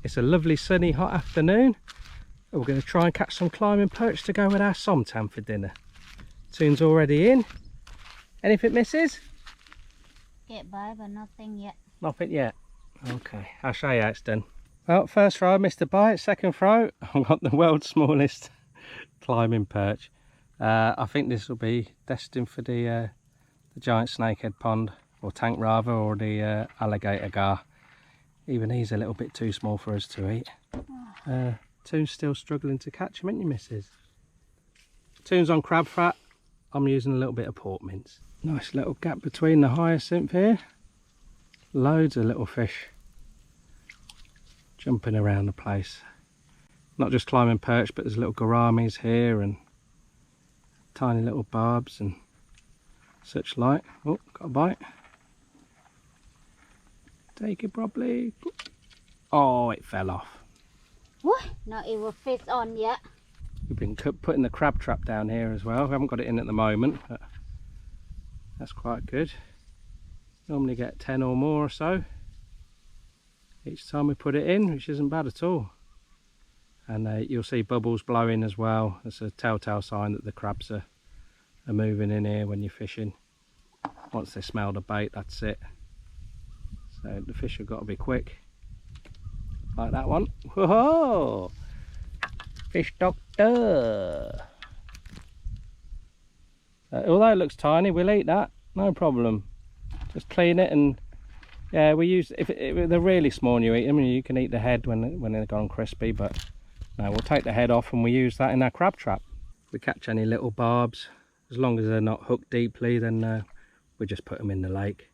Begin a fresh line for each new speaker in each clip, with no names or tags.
It's a lovely sunny hot afternoon. We're going to try and catch some climbing perch to go with our somtam for dinner. Toon's already in. Anything, missus?
Get by, but nothing yet.
Nothing yet. Okay, I'll show you how it's done. Well, first throw I missed a bite. Second throw I've got the world's smallest climbing perch. I think this will be destined for the giant snakehead pond, or tank rather, or the alligator gar. Even he's a little bit too small for us to eat. Toon's still struggling to catch him, ain't you, missus? Toon's on crab fat. I'm using a little bit of pork mince. Nice little gap between the hyacinth here. Loads of little fish jumping around the place. Not just climbing perch, but there's little gouramis here and tiny little barbs and such like. Oh, got a bite. Take it properly. Oh, it fell off.
What? Not even fish on yet.
We've been putting the crab trap down here as well. We haven't got it in at the moment, but that's quite good. Normally get 10 or more or so each time we put it in, which isn't bad at all. And you'll see bubbles blowing as well. It's a telltale sign that the crabs are moving in here when you're fishing. Once they smell the bait, that's it. So the fish have got to be quick. Like that one. Whoa! Fish doctor! Although it looks tiny, we'll eat that. No problem. Just clean it, and yeah, we use, if they're really small and you eat them, you can eat the head when they're gone crispy, but no, we'll take the head off and we use that in our crab trap. If we catch any little barbs, as long as they're not hooked deeply, then we just put them in the lake.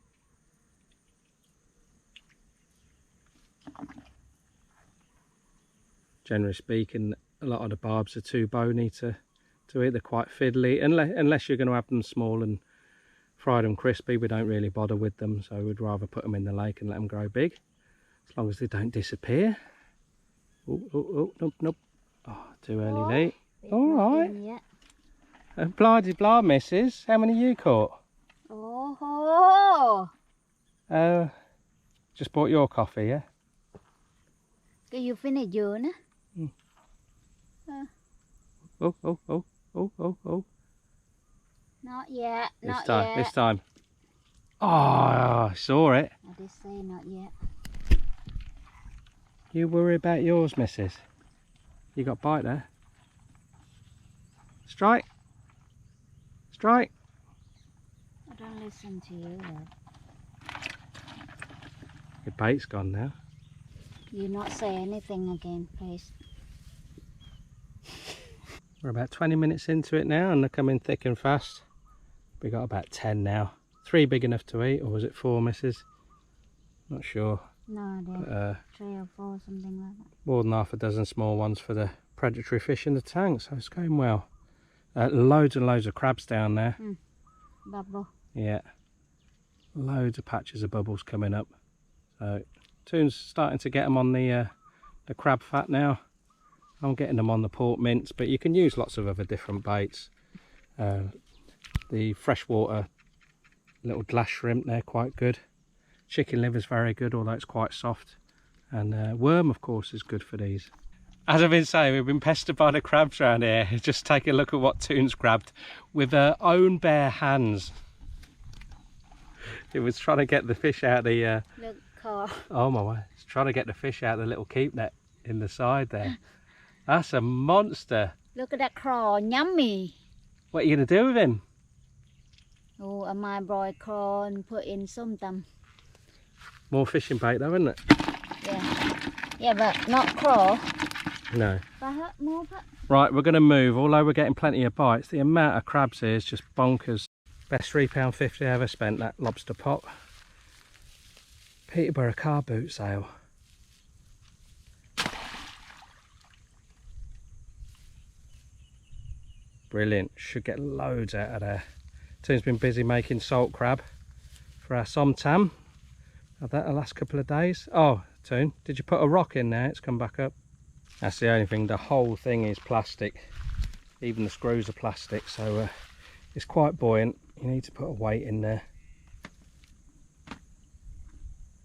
Generally speaking, a lot of the barbs are too bony to eat. They're quite fiddly, unless you're going to have them small and fry them crispy. We don't really bother with them, so we'd rather put them in the lake and let them grow big, as long as they don't disappear. Oh, nope, nope. Oh, too early, Leigh. All right. Blardy blah, missus. How many you caught?
Oh.
Just bought your coffee, yeah?
Can you finish yours?
Oh.
Not yet.
This time. Oh, I saw it.
I did say not yet.
You worry about yours, missus. You got bite there. Strike. Strike.
I don't listen to you, though.
Your bait's gone now.
You not say anything again, please.
We're about 20 minutes into it now, and they're coming thick and fast. We got about 10 now. 3 big enough to eat, or was it 4, missus? Not sure.
No, they're 3 or 4, something like that.
More than half a dozen small ones for the predatory fish in the tank, so it's going well. Loads and loads of crabs down there.
Bubble.
Yeah. Loads of patches of bubbles coming up. So Toon's starting to get them on the crab fat now. I'm getting them on the pork mince, but you can use lots of other different baits. The freshwater little glass shrimp, they're quite good. Chicken liver's very good, although it's quite soft. And worm, of course, is good for these. As I've been saying, we've been pestered by the crabs around here. Just take a look at what Toon's grabbed with her own bare hands. It was trying to get the fish out of the...
Look, car.
Oh my word. It's trying to get the fish out of the little keep net in the side there. That's a monster.
Look at that craw, yummy.
What are you going to do with him?
Oh, I might broil craw and put in something.
More fishing bait though, isn't it?
Yeah, but not craw.
No.
More.
Right, we're going to move. Although we're getting plenty of bites, the amount of crabs here is just bonkers. Best £3.50 I ever spent, that lobster pot. Peterborough car boot sale. Brilliant. Should get loads out of there. Toon's been busy making salt crab for our somtam. Had that the last couple of days. Oh, Toon, did you put a rock in there? It's come back up. That's the only thing. The whole thing is plastic. Even the screws are plastic, so it's quite buoyant. You need to put a weight in there.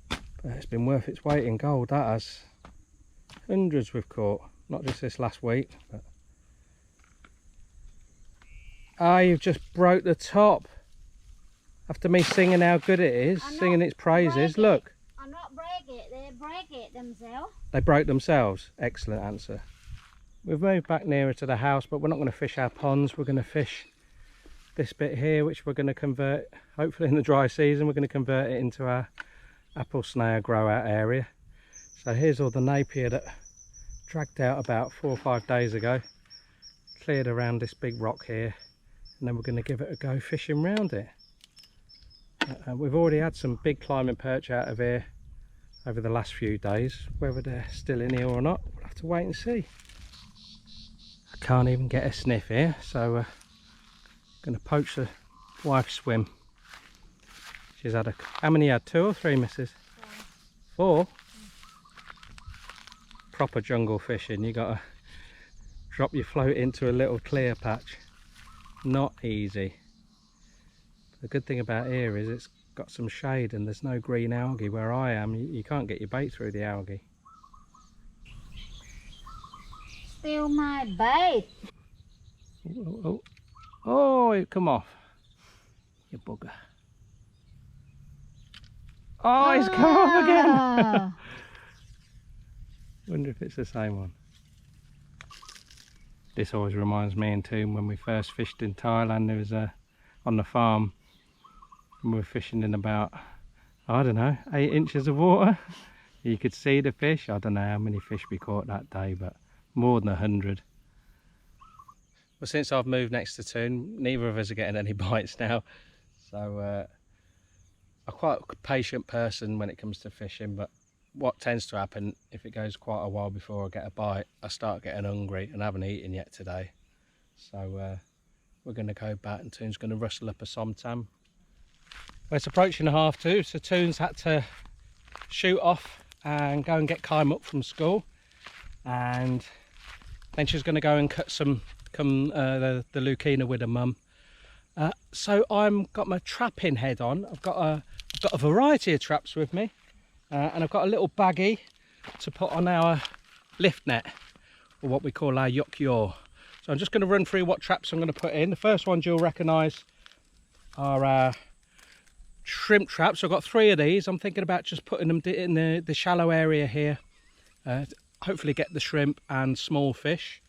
But it's been worth its weight in gold, that has. hundreds we've caught, not just this last week. But... ah, you've just broke the top. After me singing how good it is, singing its praises, look.
I'm not break it, they break it themselves.
They broke themselves. Excellent answer. We've moved back nearer to the house, but we're not going to fish our ponds. We're going to fish this bit here, which we're going to convert, hopefully in the dry season, we're going to convert it into our apple snare grow out area. So here's all the napier that dragged out about 4 or 5 days ago, cleared around this big rock here, and then we're going to give it a go fishing round it. We've already had some big climbing perch out of here over the last few days. Whether they're still in here or not, we'll have to wait and see. I can't even get a sniff here, so I'm going to poach the wife's swim. She's had how many you had? 2 or 3, missus? 4? Proper jungle fishing. You got to drop your float into a little clear patch. Not easy. The good thing about here is it's got some shade and there's no green algae. Where I am, you can't get your bait through the algae.
Steal my bait.
Oh, it come off. You bugger. Oh, it's come off again. Wonder if it's the same one. This always reminds me and Toon when we first fished in Thailand. There was on the farm. And we were fishing in about, I don't know, 8 inches of water. You could see the fish. I don't know how many fish we caught that day, but more than 100. Well, since I've moved next to Toon, neither of us are getting any bites now. So I'm quite a patient person when it comes to fishing, but what tends to happen, if it goes quite a while before I get a bite, I start getting hungry and I haven't eaten yet today. So we're going to go back and Toon's going to rustle up a somtam. Well, it's approaching 2:30, so Toon's had to shoot off and go and get Kym up from school, and then she's going to go and cut some the lucina with her mum. So I'm got my trapping head on. I've got a variety of traps with me, and I've got a little baggie to put on our lift net, or what we call our yuck yaw. So I'm just going to run through what traps I'm going to put in. The first ones you'll recognise are our shrimp traps. I've got 3 of these. I'm thinking about just putting them in the shallow area here, hopefully get the shrimp and small fish.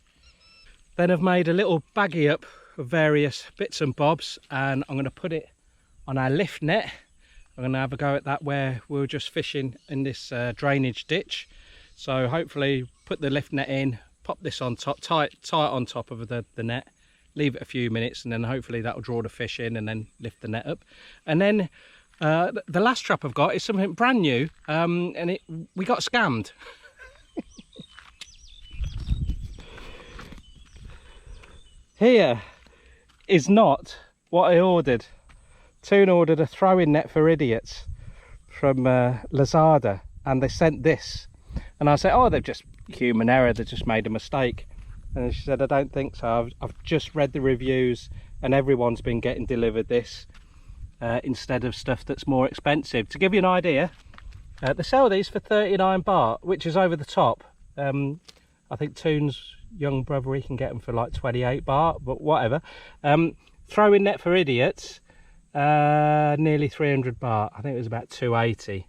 Then I've made a little baggie up of various bits and bobs, and I'm going to put it on our lift net. I'm going to have a go at that where we were just fishing in this drainage ditch. So hopefully put the lift net in, pop this on top, tie it on top of the net, leave it a few minutes, and then hopefully that will draw the fish in and then lift the net up. And then the last trap I've got is something brand new, and we got scammed. Here is not what I ordered. Toon ordered a throwing net for idiots from Lazada, and they sent this. And I said, oh, they've just human error, they just made a mistake. And she said, I don't think so. I've just read the reviews and everyone's been getting delivered this instead of stuff that's more expensive. To give you an idea, they sell these for 39 baht, which is over the top. I think Toon's young brother, he can get them for like 28 baht, but whatever. Throwing net for idiots, nearly 300 baht. I think it was about 280.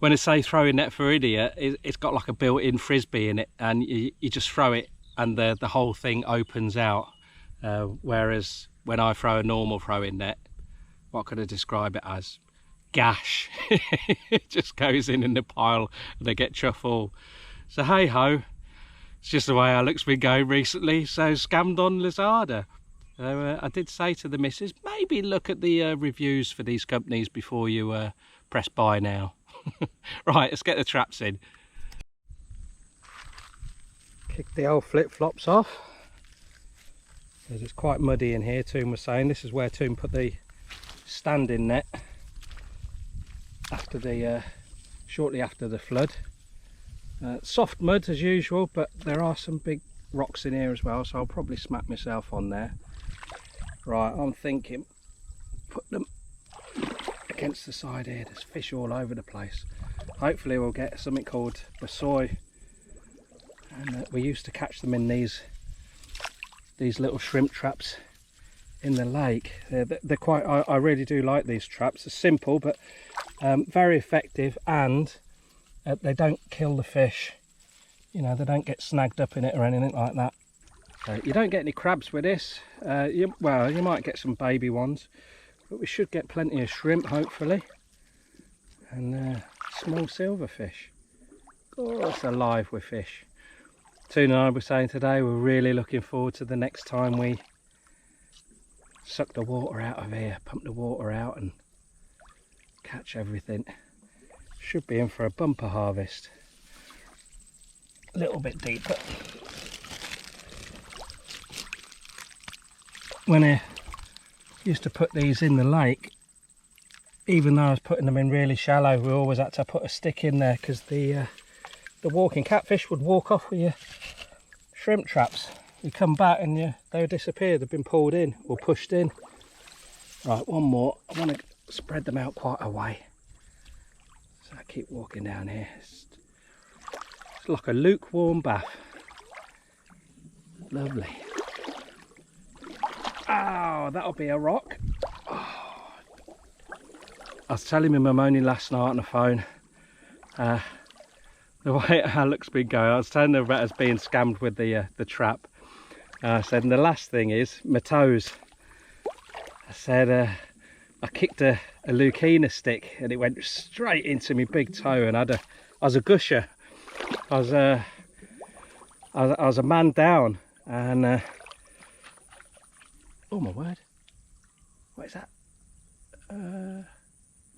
When I say throwing net for idiot, it's got like a built-in frisbee in it, and you just throw it and the whole thing opens out. Whereas when I throw a normal throwing net, what could I describe it as? Gash. It just goes in the pile and they get chuff all. So hey ho, it's just the way our luck's been going recently. So scammed on Lazada. I did say to the missus, maybe look at the reviews for these companies before you press buy now. Right, let's get the traps in. Kick the old flip-flops off. It's quite muddy in here, Toon was saying. This is where Toon put the standing net after the shortly after the flood. Soft mud as usual, but there are some big rocks in here as well, so I'll probably smack myself on there. Right, I'm thinking put them against the side here. There's fish all over the place. hopefully we'll get something called basoy, and we used to catch them in these little shrimp traps in the lake. They're quite, I really do like these traps. They're simple but very effective, and they don't kill the fish. You know, they don't get snagged up in it or anything like that. So you don't get any crabs with this. Well, you might get some baby ones, but we should get plenty of shrimp hopefully, and small silverfish. Oh, it's alive with fish. Toon and I were saying today we're really looking forward to the next time we suck the water out of here, pump the water out and catch everything. Should be in for a bumper harvest. A little bit deeper. When I used to put these in the lake, even though I was putting them in really shallow, we always had to put a stick in there because the walking catfish would walk off with your shrimp traps. You come back and they would disappear. They've been pulled in or pushed in. Right, one more. I want to spread them out quite a way. So I keep walking down here. It's like a lukewarm bath. Lovely. Oh, that'll be a rock. Oh. I was telling him only last night on the phone. The way Alec's been going, I was telling her about us being scammed with the trap. I said, and the last thing is my toes. I said, I kicked a Lucina stick and it went straight into my big toe, and I was a gusher. I was a man down, and oh my word, what is that?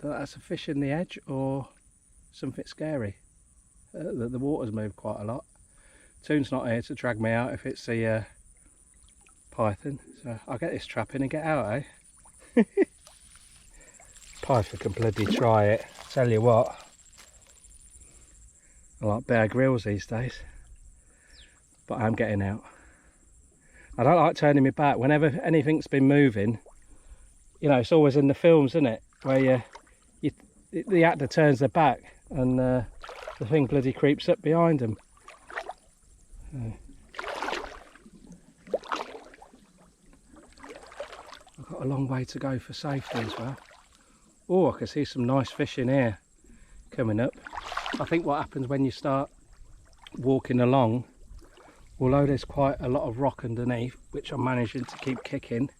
That's a fish in the edge or something scary. The water's moved quite a lot. Toon's not here to drag me out if it's a python, so I'll get this trap in and get out, eh? Python can bloody try it, tell you what. I like Bear Grylls these days, but I'm getting out. I don't like turning my back. Whenever anything's been moving, you know, it's always in the films, isn't it, where the actor turns their back and the thing bloody creeps up behind them. I've got a long way to go for safety as well. Oh, I can see some nice fish in here coming up. I think what happens when you start walking along, although there's quite a lot of rock underneath, which I'm managing to keep kicking,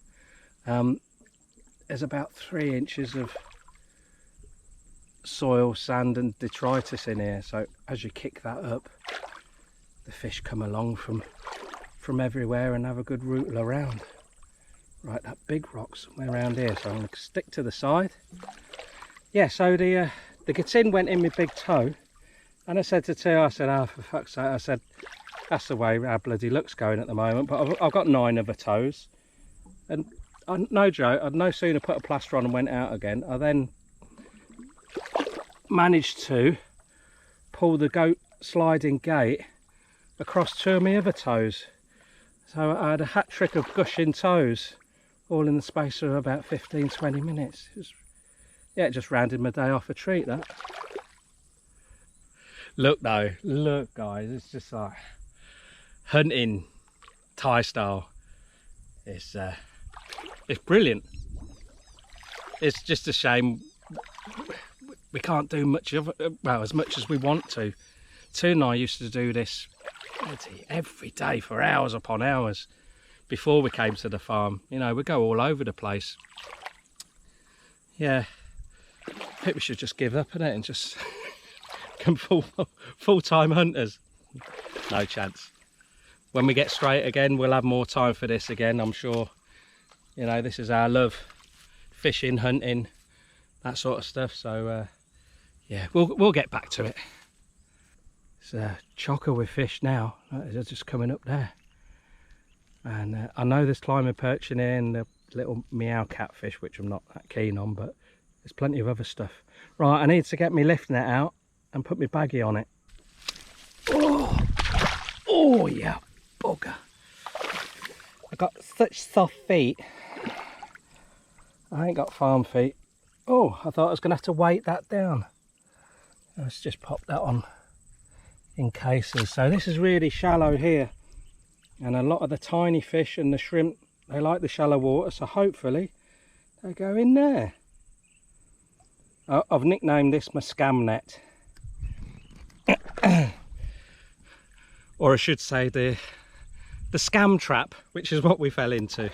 there's about 3 inches of soil, sand and detritus in here. So as you kick that up, the fish come along from everywhere and have a good rootle around. Right, that big rock somewhere around here, so I'm going to stick to the side. Yeah, so the gatin went in my big toe, and I said to T, I said, oh, for fuck's sake, I said, that's the way our bloody luck's going at the moment, but I've got 9 other toes, and no joke, I'd no sooner put a plaster on and went out again. I then managed to pull the goat sliding gate across 2 of my other toes, so I had a hat trick of gushing toes all in the space of about 15-20 minutes. It just rounded my day off a treat, that. Look though, look guys, it's just like hunting Thai style. It's brilliant. It's just a shame we can't do much of it, well, as much as we want to. Toon and I used to do this every day for hours upon hours before we came to the farm. You know, we go all over the place. Yeah, I think we should just give up on it and just become full-time hunters. No chance. When we get straight again, we'll have more time for this again, I'm sure. You know, this is our love. Fishing, hunting, that sort of stuff. So yeah, we'll get back to it. It's a chocker with fish now. They're just coming up there. And I know there's climbing perch in here and the little meow catfish, which I'm not that keen on, but there's plenty of other stuff. Right, I need to get me lift net out and put my baggie on it. Oh yeah, bugger. I got such soft feet. I ain't got farm feet. Oh, I thought I was going to have to weight that down. Let's just pop that on in cases. So this is really shallow here, and a lot of the tiny fish and the shrimp, they like the shallow water, so hopefully they go in there. I've nicknamed this my scam net. Or I should say the scam trap, which is what we fell into.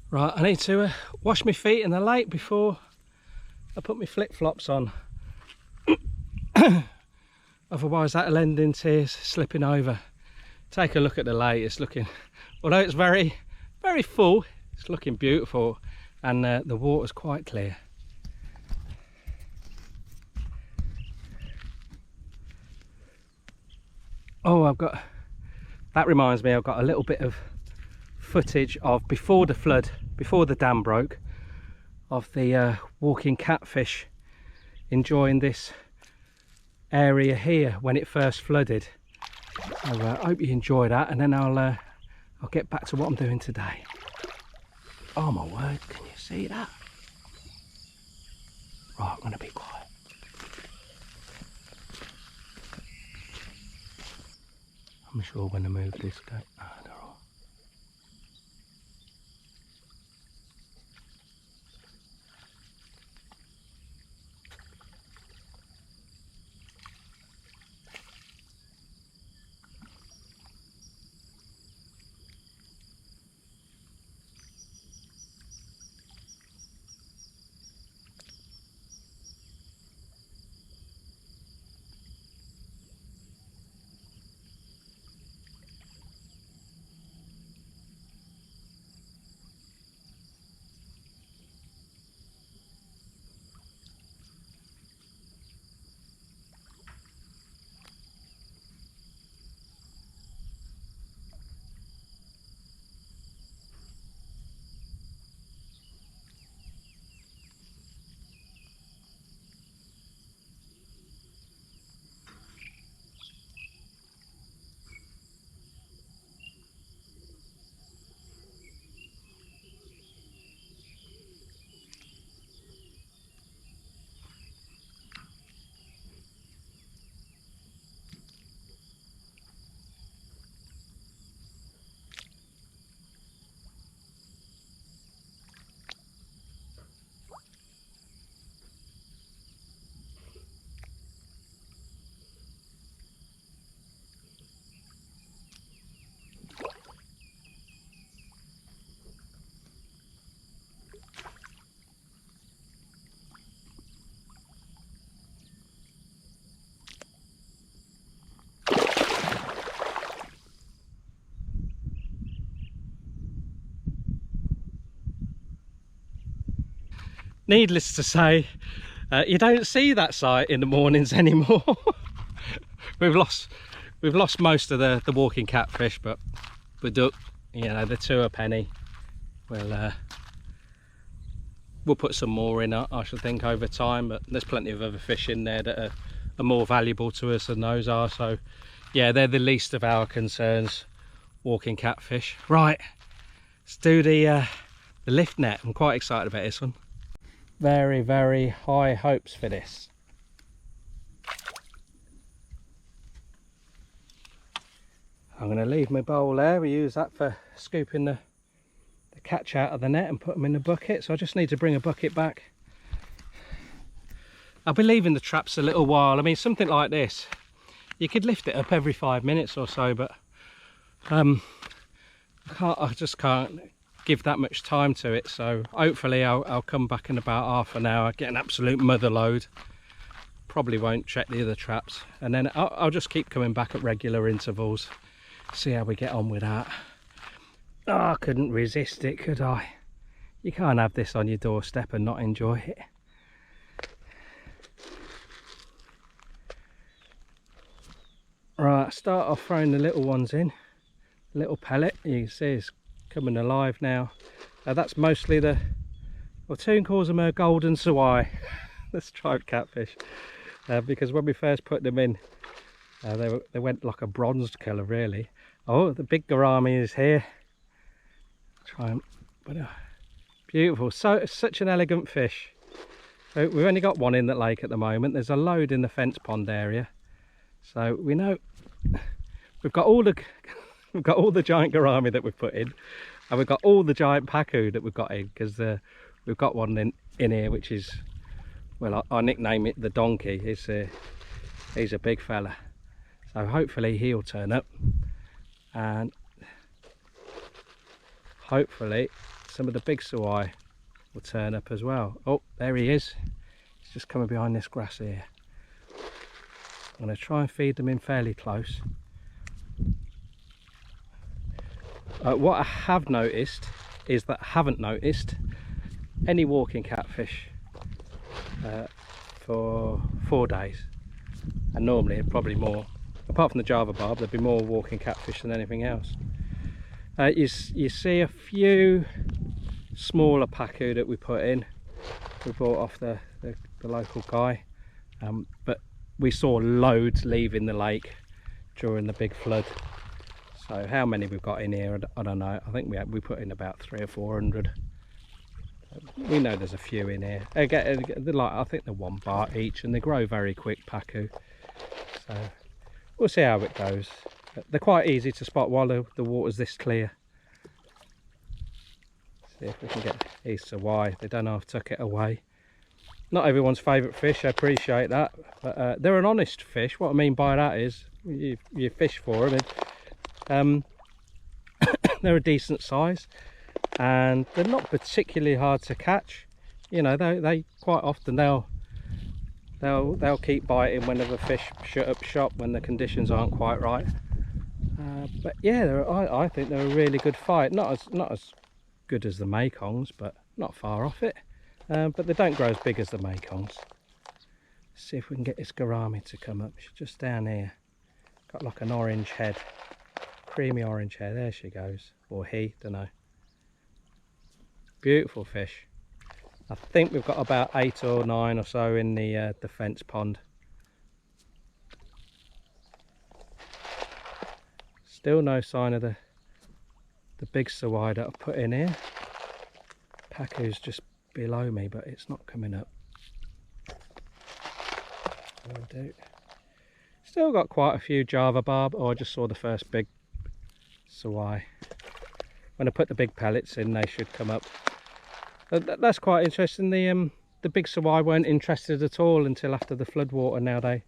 Right, I need to wash my feet in the lake before I put my flip-flops on. Otherwise that'll end in tears slipping over. Take a look at the lake. It's looking, although it's very, very full, it's looking beautiful, and the water's quite clear. Oh, that reminds me, I've got a little bit of footage of before the flood, before the dam broke, of the walking catfish enjoying this area here when it first flooded. So I hope you enjoy that, and then I'll get back to what I'm doing today. Oh my word, can you see that? Right, I'm going to be quiet. I'm sure when I move this go. Ah, they're all. Needless to say, you don't see that sight in the mornings anymore. we've lost most of the walking catfish, but the duck, you know, the 2 a penny. We'll put some more in, I should think, over time, but there's plenty of other fish in there that are more valuable to us than those are. So yeah, they're the least of our concerns, walking catfish. Right, let's do the lift net. I'm quite excited about this one. Very, very high hopes for this. I'm going to leave my bowl there. We use that for scooping the catch out of the net and put them in the bucket. So I just need to bring a bucket back. I'll be leaving the traps a little while. I mean, something like this, you could lift it up every 5 minutes or so, but I just can't give that much time to it. So hopefully I'll come back in about half an hour, get an absolute mother load. Probably won't check the other traps, and then I'll just keep coming back at regular intervals, see how we get on with that. Oh, I couldn't resist it, could I? You can't have this on your doorstep and not enjoy it. Right, start off throwing the little ones in. Little pellet, you can see it's coming alive now. That's mostly well, Toon calls them a golden sawai, the striped catfish, because when we first put them in, they went like a bronzed colour really. Oh, the big gourami is here. Try and, but beautiful, such an elegant fish. So we've only got one in the lake at the moment. There's a load in the fence pond area. So we know we've got all the we've got all the giant gourami that we've put in, and we've got all the giant pacu that we've got in, because we've got one in here which is, well, I nickname it the donkey. He's a big fella, so hopefully he'll turn up, and hopefully some of the big sawai will turn up as well. Oh, there he is. He's just coming behind this grass here. I'm going to try and feed them in fairly close. What I have noticed is that I haven't noticed any walking catfish for 4 days, and normally probably more. Apart from the Java barb, there'd be more walking catfish than anything else. You see a few smaller pacu that we put in. We bought off the local guy, but we saw loads leaving the lake during the big flood. So how many we've got in here, I don't know. I think we put in about 300 or 400. We know there's a few in here. Again, they're like, I think they're 1 baht each, and they grow very quick, pacu. So we'll see how it goes. They're quite easy to spot while the water's this clear. See if we can get these sawai. They don't know I've tuck it away. Not everyone's favourite fish, I appreciate that, but they're an honest fish. What I mean by that is you fish for them, and they're a decent size, and they're not particularly hard to catch. You know, they quite often they'll keep biting whenever fish shut up shop when the conditions aren't quite right. But yeah, I think they're a really good fight. Not as good as the Mekongs, but not far off it. But they don't grow as big as the Mekongs. See if we can get this gourami to come up. She's just down here. Got like an orange head, creamy orange hair. There she goes, or he, don't know. Beautiful fish. I think we've got about 8 or 9 or so in the fence pond. Still no sign of the big sawai that I've put in here. Pacu's just below me, but it's not coming up. Will do. Still got quite a few Java barb. Oh, I just saw the first big sawai. When I put the big pellets in, they should come up. That's quite interesting. The big sawai weren't interested at all until after the floodwater. Now they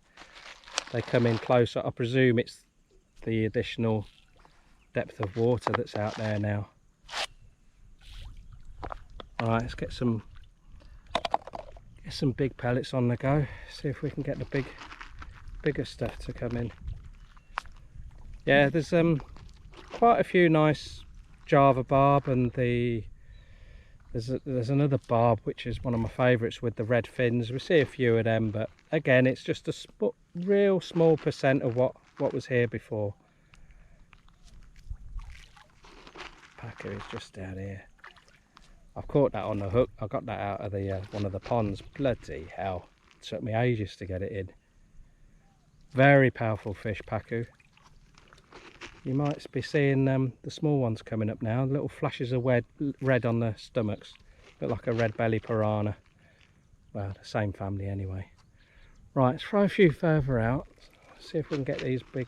come in closer. I presume it's the additional depth of water that's out there now. All right, let's get some big pellets on the go. See if we can get the bigger stuff to come in. Yeah, there's quite a few nice Java barb, and there's another barb which is one of my favourites with the red fins. We see a few of them, but again, it's just a real small percent of what was here before. Pacu is just down here. I've caught that on the hook. I got that out of the one of the ponds. Bloody hell, it took me ages to get it in. Very powerful fish, pacu. You might be seeing the small ones coming up now. Little flashes of red on the stomachs. Look like a red belly piranha. Well, the same family anyway. Right, let's throw a few further out. See if we can get these big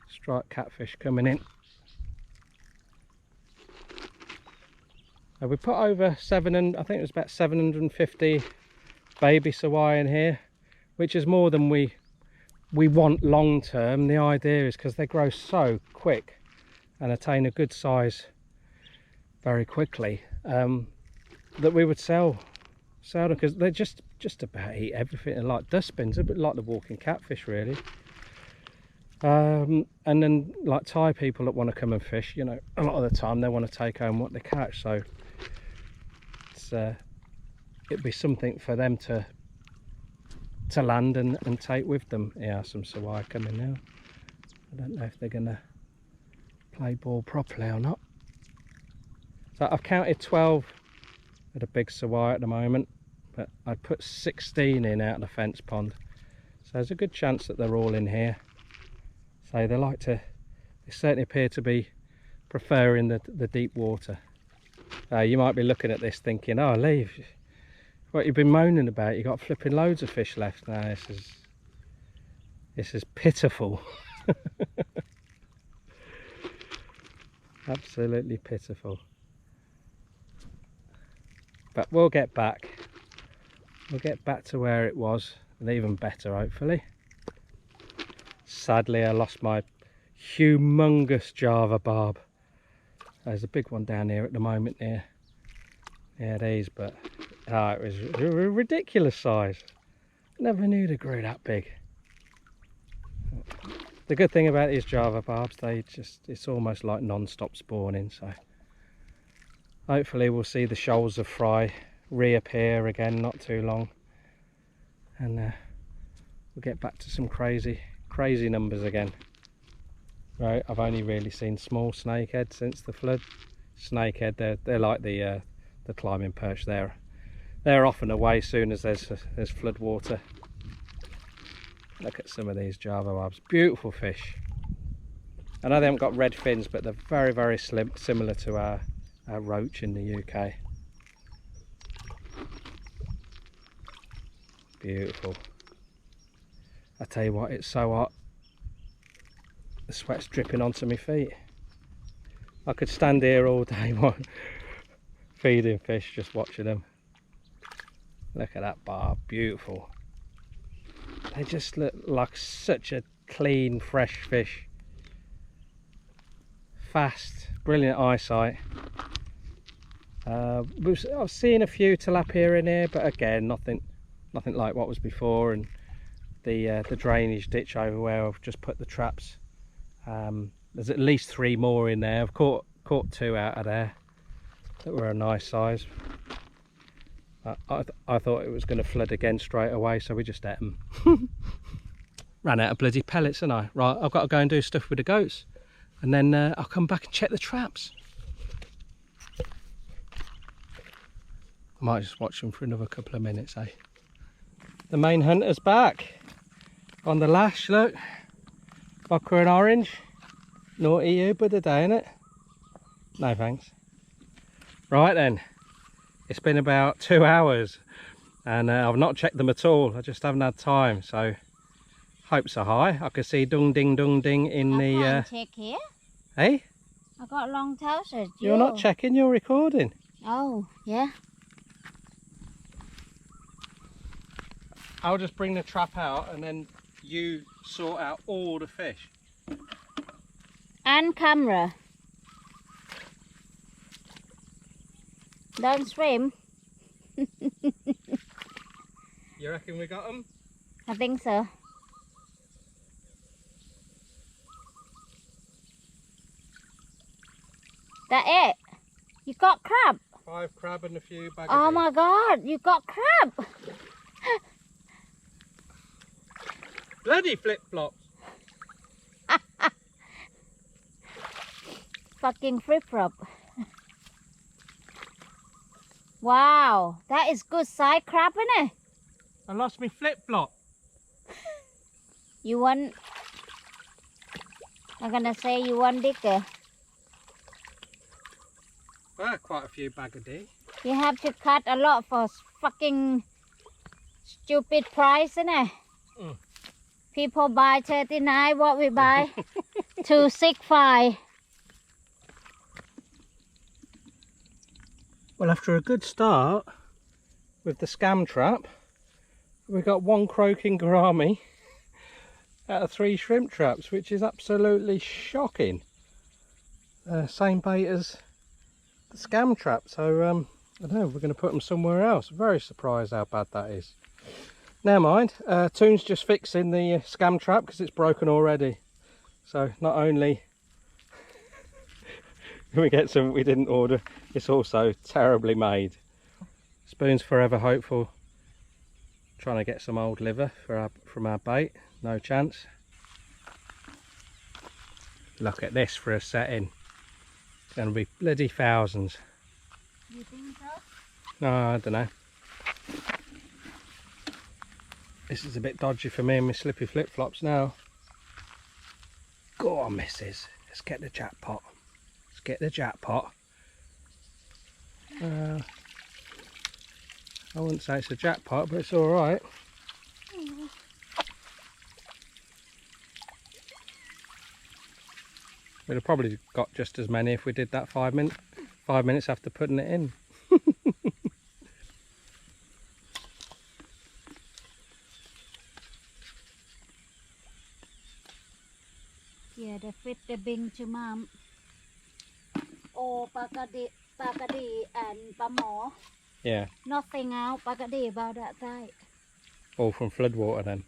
striped catfish coming in. We put over I think it was about 750 baby sawai in here, which is more than we want long term. The idea is because they grow so quick and attain a good size very quickly, that we would sell them, because they just about eat everything. They're like dustbins, a bit like the walking catfish really. And then like Thai people that want to come and fish, you know, a lot of the time they want to take home what they catch, so it'd be something for them to land and take with them. Yeah, some sawai coming now. I don't know if they're gonna play ball properly or not. So I've counted 12 at a big sawai at the moment, but I put 16 in out of the fence pond, so there's a good chance that they're all in here. So they certainly appear to be preferring the deep water. You might be looking at this thinking, oh Leigh, What you've been moaning about? You got flipping loads of fish left now. This is pitiful. Absolutely pitiful. But we'll get back. We'll get back to where it was, and even better, hopefully. Sadly, I lost my humongous Java barb. There's a big one down here at the moment near these, but it was a ridiculous size. Never knew they grew that big. The good thing about these Java barbs, it's almost like non-stop spawning, so hopefully we'll see the shoals of fry reappear again not too long, and we'll get back to some crazy numbers again. Right, I've only really seen small snakehead since the flood. Snakehead, they're like the climbing perch. They're often away soon as there's flood water. Look at some of these Java barbs, beautiful fish. I know they haven't got red fins, but they're very similar to our roach in the UK. Beautiful. I tell you what, it's so hot. The sweat's dripping onto my feet. I could stand here all day feeding fish, just watching them. Look at that barb, beautiful. They just look like such a clean, fresh fish. Fast, brilliant eyesight. I've seen a few tilapia in here, but again, nothing like what was before. And the drainage ditch over where I've just put the traps, there's at least 3 more in there. I've caught 2 out of there that were a nice size. I thought it was going to flood again straight away, so we just ate them. Ran out of bloody pellets, didn't I? Right, I've got to go and do stuff with the goats, and then I'll come back and check the traps. I might just watch them for another couple of minutes, eh? The main hunter's back on the lash, look. Vodka and orange. Naughty you, but a day, innit? No thanks. Right then. It's been about 2 hours and I've not checked them at all. I just haven't had time, so hopes are high. I can see dung ding in the...
I can't check here.
Hey?
I got long trousers.
You're not checking, you're recording.
Oh, yeah.
I'll just bring the trap out and then you sort out all the fish.
And camera. Don't swim.
You reckon we got them?
I think so. That it? You got crab?
5 crab and a few bags.
Oh my god, you got crab!
Bloody flip-flops!
Fucking flip-flop. Wow, that is good size crab, isn't it?
I lost my flip-flop.
You want... I'm gonna say you want bigger.
Quite a few bag of D.
You have to cut a lot for fucking stupid price, isn't it?
Mm.
People buy 39, what we buy? 265.
Well, after a good start with the scam trap, we got 1 croaking gourami out of 3 shrimp traps, which is absolutely shocking. Same bait as the scam trap, so I don't know, we're going to put them somewhere else. Very surprised how bad that is. Never mind, Toon's just fixing the scam trap because it's broken already. So not only we get something we didn't order, it's also terribly made. Spoon's forever hopeful. Trying to get some old liver from our bait, no chance. Look at this for a setting. It's going to be bloody thousands.
You think so?
No, I don't know. This is a bit dodgy for me and my slippy flip-flops now. Go on, missus. Let's get the jackpot. Let's get the jackpot. I wouldn't say it's a jackpot, but it's alright. We'd have probably got just as many if we did that 5 minutes after putting it in.
Yeah, the fit the bing to mom. Oh, pakadi and pamo.
Yeah,
Nothing out pakadi about that side.
all from floodwater then.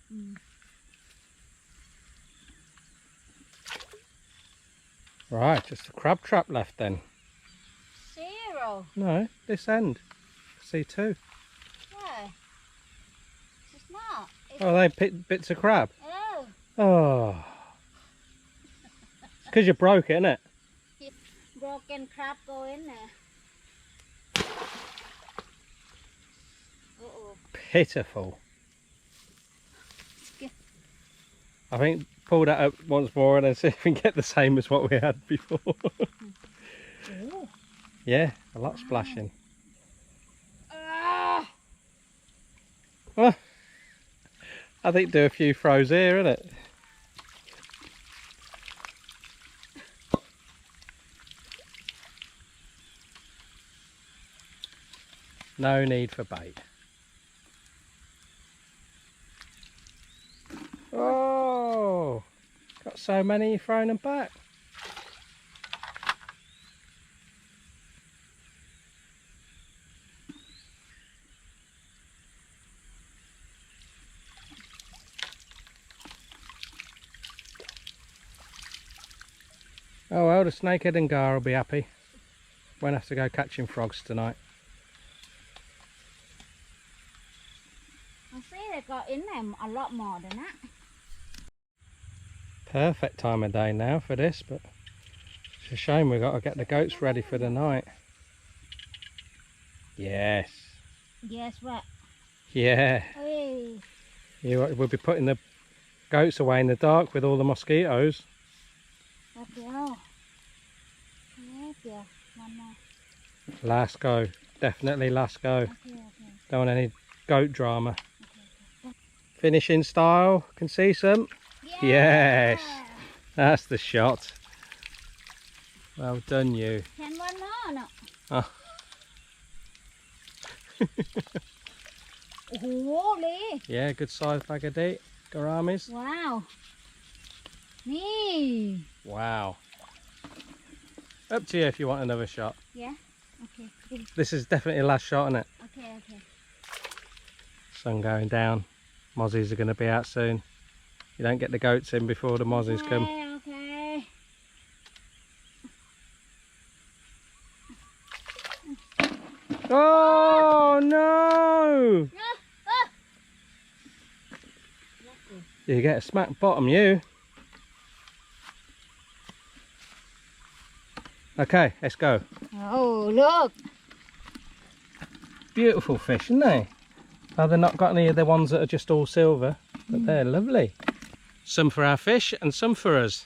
Right, just a crab trap left then.
0.
No, this end. See two.
Yeah. It's not. It's
Oh, they bits of crab.
oh.
Oh. It's because you broke it, innit?
Broken crab go in there. Uh-oh.
Pitiful. I think pull that up once more and then see if we can get the same as what we had before.
Ooh.
Yeah, a lot splashing.
Ah.
Well, I think do a few throws here, innit? No need for bait. Oh, got so many you're throwing them back. Oh well, the snakehead and gar will be happy. Won't have to go catching frogs tonight.
I see they got in them a lot more than that.
Perfect time of day now for this, but it's a shame we've got to get the goats ready for the night. Yes.
Guess what?
Yeah.
Hey.
We'll be putting the goats away in the dark with all the mosquitoes.
Up there. Yeah, one more.
Last go. Definitely last go.
Okay.
Don't want any goat drama.
Okay.
Finishing style. Can see some.
Yeah.
Yes. That's the shot. Well done, you.
Can one more? No.
Oh.
Holy.
Yeah, good size bag of deep. Gouramis.
Wow. Nee.
Wow. Up to you if you want another shot.
Yeah. Okay.
This is definitely the last shot, isn't it?
Okay.
Sun going down. Mozzies are going to be out soon. You don't get the goats in before the mozzies come.
Okay.
Oh no! You get a smack bottom, you. Okay, let's go.
Oh, look.
Beautiful fish, aren't they? Oh, they've not got any of the ones that are just all silver, but they're lovely. Some for our fish and some for us.